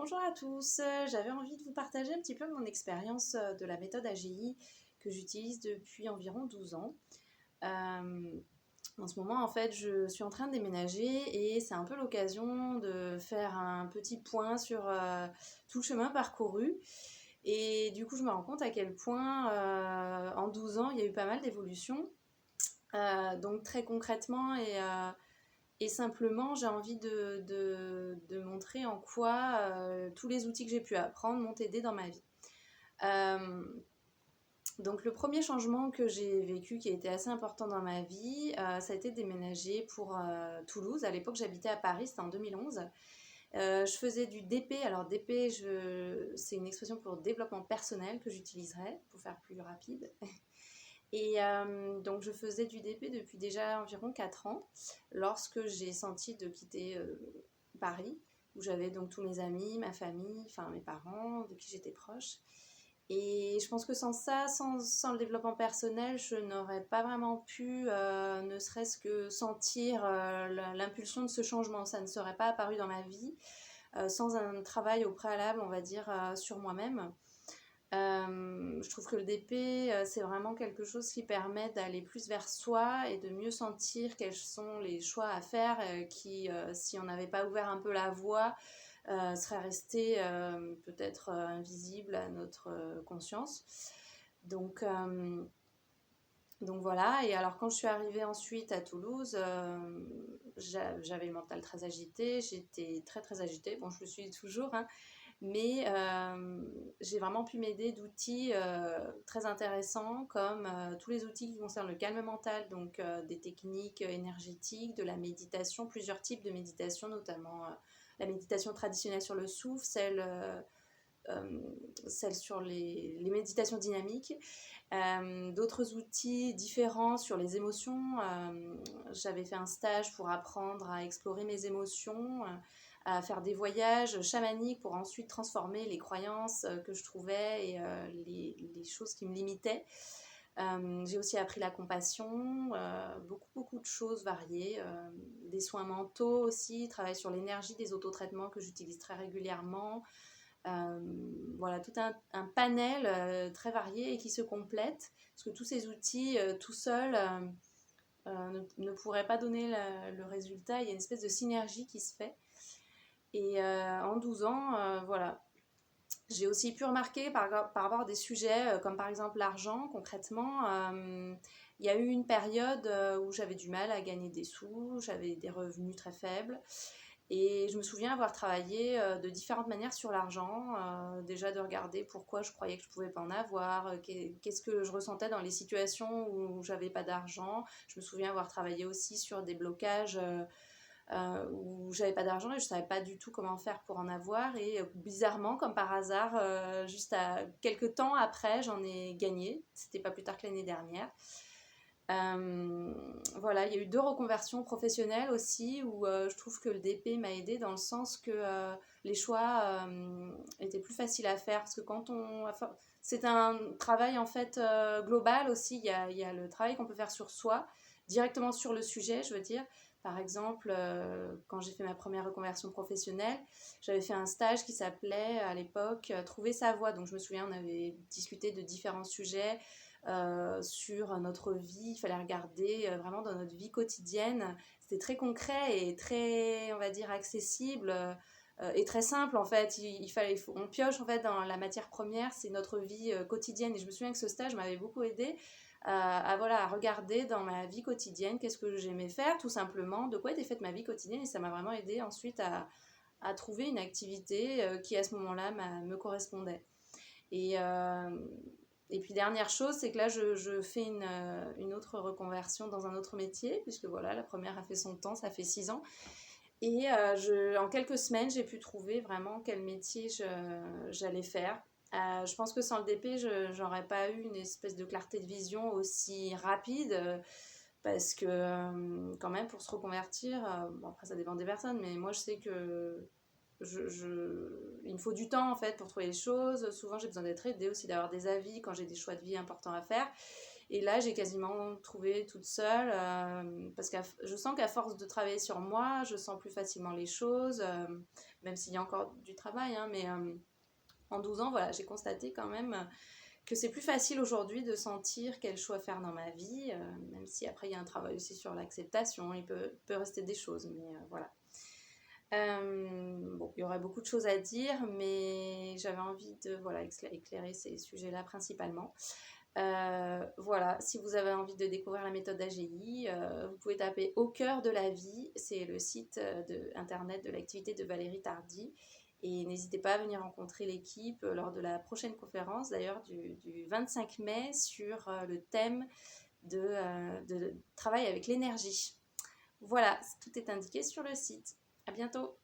Bonjour à tous, j'avais envie de vous partager un petit peu mon expérience de la méthode AGI que j'utilise depuis environ 12 ans. En ce moment, en fait, je suis en train de déménager et c'est un peu l'occasion de faire un petit point sur tout le chemin parcouru. Et du coup, je me rends compte à quel point en 12 ans, il y a eu pas mal d'évolutions. Donc très concrètement et simplement, j'ai envie de montrer en quoi tous les outils que j'ai pu apprendre m'ont aidé dans ma vie. Euh, donc le premier changement que j'ai vécu qui a été assez important dans ma vie, ça a été de déménager pour Toulouse. À l'époque, j'habitais à Paris, c'était en 2011. Je faisais du DP. Alors DP, c'est une expression pour développement personnel que j'utiliserai pour faire plus rapide. Et donc je faisais du DP depuis déjà environ 4 ans, lorsque j'ai senti de quitter Paris, où j'avais donc tous mes amis, ma famille, enfin mes parents, de qui j'étais proche. Et je pense que sans ça, sans le développement personnel, je n'aurais pas vraiment pu, ne serait-ce que sentir l'impulsion de ce changement. Ça ne serait pas apparu dans ma vie sans un travail au préalable, on va dire, sur moi-même. Je trouve que le DP, c'est vraiment quelque chose qui permet d'aller plus vers soi et de mieux sentir quels sont les choix à faire qui, si on n'avait pas ouvert un peu la voie, seraient restés peut-être invisibles à notre conscience. Donc, euh, donc voilà, et alors quand je suis arrivée ensuite à Toulouse, j'avais le mental très agité, j'étais très très agitée, bon je le suis toujours, hein, mais j'ai vraiment pu m'aider d'outils très intéressants comme tous les outils qui concernent le calme mental, donc des techniques énergétiques, de la méditation, plusieurs types de méditation, notamment la méditation traditionnelle sur le souffle, celle sur les méditations dynamiques, d'autres outils différents sur les émotions. J'avais fait un stage pour apprendre à explorer mes émotions, à faire des voyages chamaniques pour ensuite transformer les croyances que je trouvais et les choses qui me limitaient. J'ai aussi appris la compassion, beaucoup de choses variées, des soins mentaux aussi, travail sur l'énergie, des autotraitements que j'utilise très régulièrement. Euh, voilà, tout un panel très varié et qui se complète, parce que tous ces outils tout seuls ne pourraient pas donner le résultat. Il y a une espèce de synergie qui se fait. Et en 12 ans, voilà, j'ai aussi pu remarquer par rapport à des sujets comme par exemple l'argent, concrètement, il y a eu une période où j'avais du mal à gagner des sous, j'avais des revenus très faibles. Et je me souviens avoir travaillé de différentes manières sur l'argent, déjà de regarder pourquoi je croyais que je ne pouvais pas en avoir, qu'est-ce que je ressentais dans les situations où j'avais pas d'argent. Je me souviens avoir travaillé aussi sur des blocages où j'avais pas d'argent et je savais pas du tout comment faire pour en avoir. Et bizarrement, comme par hasard, juste à quelques temps après, j'en ai gagné. C'était pas plus tard que l'année dernière. Voilà, il y a eu 2 reconversions professionnelles aussi où je trouve que le DP m'a aidée dans le sens que les choix étaient plus faciles à faire parce que enfin, c'est un travail en fait global aussi, il y a le travail qu'on peut faire sur soi, directement sur le sujet, je veux dire. Par exemple, quand j'ai fait ma première reconversion professionnelle, j'avais fait un stage qui s'appelait à l'époque Trouver sa voie. Donc je me souviens, on avait discuté de différents sujets sur notre vie. Il fallait regarder vraiment dans notre vie quotidienne. C'était très concret et très, on va dire, accessible et très simple en fait. On pioche en fait dans la matière première, c'est notre vie quotidienne. Et je me souviens que ce stage m'avait beaucoup aidé voilà, à regarder dans ma vie quotidienne qu'est-ce que j'aimais faire, tout simplement, de quoi était faite ma vie quotidienne. Et ça m'a vraiment aidé ensuite à trouver une activité qui à ce moment-là me correspondait. Et, euh, et puis dernière chose, c'est que là je fais une autre reconversion dans un autre métier, puisque voilà, la première a fait son temps, ça fait 6 ans. Et en quelques semaines, j'ai pu trouver vraiment quel métier j'allais faire. Je pense que sans le DP, je n'aurais pas eu une espèce de clarté de vision aussi rapide, parce que quand même, pour se reconvertir, bon, après ça dépend des personnes, mais moi je sais que il me faut du temps en fait pour trouver les choses. Souvent j'ai besoin d'être aidée aussi, d'avoir des avis quand j'ai des choix de vie importants à faire. Et là, j'ai quasiment trouvé toute seule, parce que je sens qu'à force de travailler sur moi, je sens plus facilement les choses, même s'il y a encore du travail, hein, mais en 12 ans, voilà, j'ai constaté quand même que c'est plus facile aujourd'hui de sentir quel choix faire dans ma vie, même si après il y a un travail aussi sur l'acceptation, peut rester des choses, mais voilà. Bon, il y aurait beaucoup de choses à dire, mais j'avais envie de voilà, éclairer ces sujets-là principalement. Voilà, si vous avez envie de découvrir la méthode AGI, vous pouvez taper Au cœur de la vie, c'est le site internet de l'activité de Valérie Tardy. Et n'hésitez pas à venir rencontrer l'équipe lors de la prochaine conférence, d'ailleurs du 25 mai, sur le thème de travail avec l'énergie. Voilà, tout est indiqué sur le site. À bientôt!